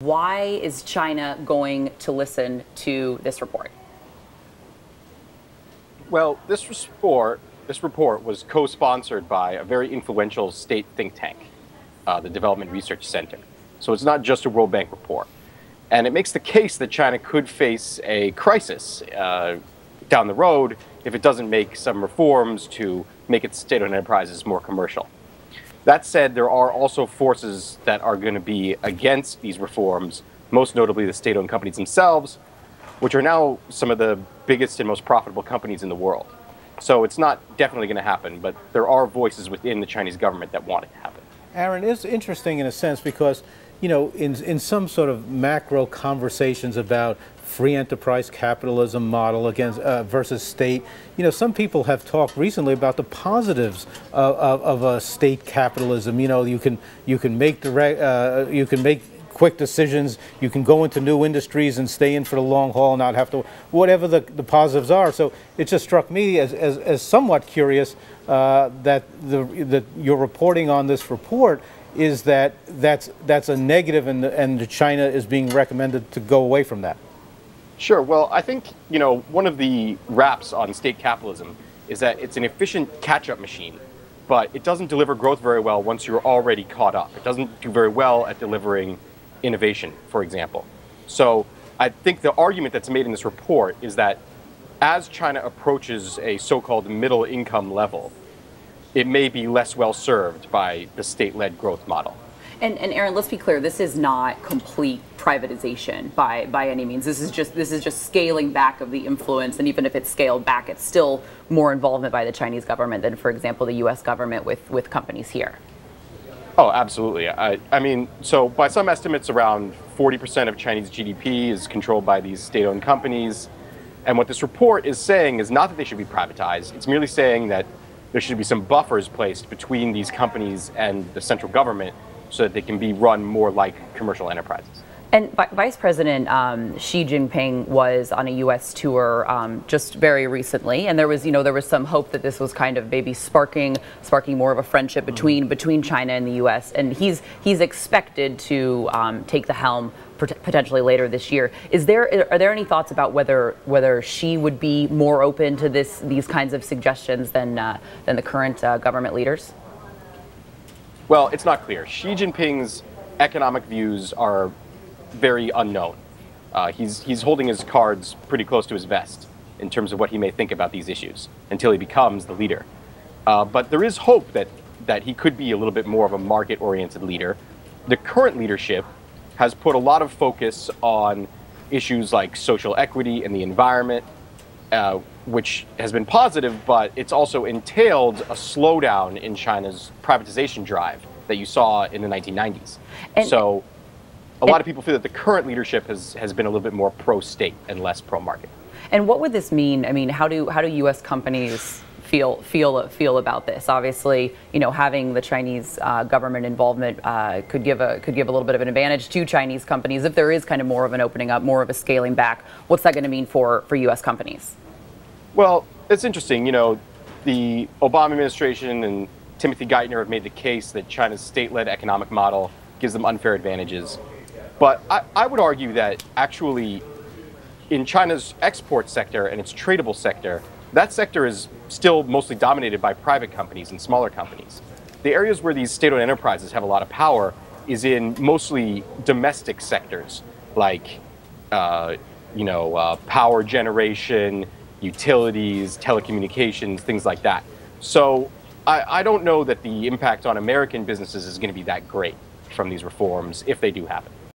Why is China going to listen to this report? Well, this report was co-sponsored by a very influential state think tank, the Development Research Center. So it's not just a World Bank report. And it makes the case that China could face a crisis down the road if it doesn't make some reforms to make its state-owned enterprises more commercial. That said, there are also forces that are going to be against these reforms, most notably the state-owned companies themselves, which are now some of the biggest and most profitable companies in the world. So it's not definitely going to happen, but there are voices within the Chinese government that want it to happen. Aaron, it's interesting in a sense because, you know, in some sort of macro conversations about free enterprise capitalism model against versus state, you know, some people have talked recently about the positives of state capitalism. You know, you can make quick decisions. You can go into new industries and stay in for the long haul, not have to, whatever the positives are. So it just struck me as somewhat curious that your reporting on this report is that's a negative, and China is being recommended to go away from that. Sure. Well, I think, you know, one of the raps on state capitalism is that it's an efficient catch-up machine, but it doesn't deliver growth very well once you're already caught up. It doesn't do very well at delivering innovation, for example. So I think the argument that's made in this report is that as China approaches a so-called middle income level, it may be less well served by the state-led growth model. And Aaron, let's be clear, this is not complete privatization by any means. This is just scaling back of the influence, and even if it's scaled back, it's still more involvement by the Chinese government than, for example, the US government with companies here. Oh, absolutely. I mean, so by some estimates, around 40% of Chinese GDP is controlled by these state-owned companies. And what this report is saying is not that they should be privatized. It's merely saying that there should be some buffers placed between these companies and the central government so that they can be run more like commercial enterprises. And Vice President Xi Jinping was on a U.S. tour just very recently, and there was some hope that this was kind of maybe sparking more of a friendship between China and the U.S. And he's expected to take the helm potentially later this year. Are there any thoughts about whether Xi would be more open to these kinds of suggestions than the current government leaders? Well, it's not clear. Xi Jinping's economic views are very unknown. He's holding his cards pretty close to his vest in terms of what he may think about these issues until he becomes the leader. But there is hope that he could be a little bit more of a market-oriented leader. The current leadership has put a lot of focus on issues like social equity and the environment, which has been positive, but it's also entailed a slowdown in China's privatization drive that you saw in the 1990s. So a lot of people feel that the current leadership has been a little bit more pro-state and less pro-market. And what would this mean? I mean, how do U.S. companies feel about this? Obviously, you know, having the Chinese government involvement could give a little bit of an advantage to Chinese companies if there is kind of more of an opening up, more of a scaling back. What's that going to mean for U.S. companies? Well, it's interesting. You know, the Obama administration and Timothy Geithner have made the case that China's state-led economic model gives them unfair advantages. But I would argue that actually in China's export sector and its tradable sector, that sector is still mostly dominated by private companies and smaller companies. The areas where these state-owned enterprises have a lot of power is in mostly domestic sectors like power generation, utilities, telecommunications, things like that. So I don't know that the impact on American businesses is going to be that great from these reforms if they do happen.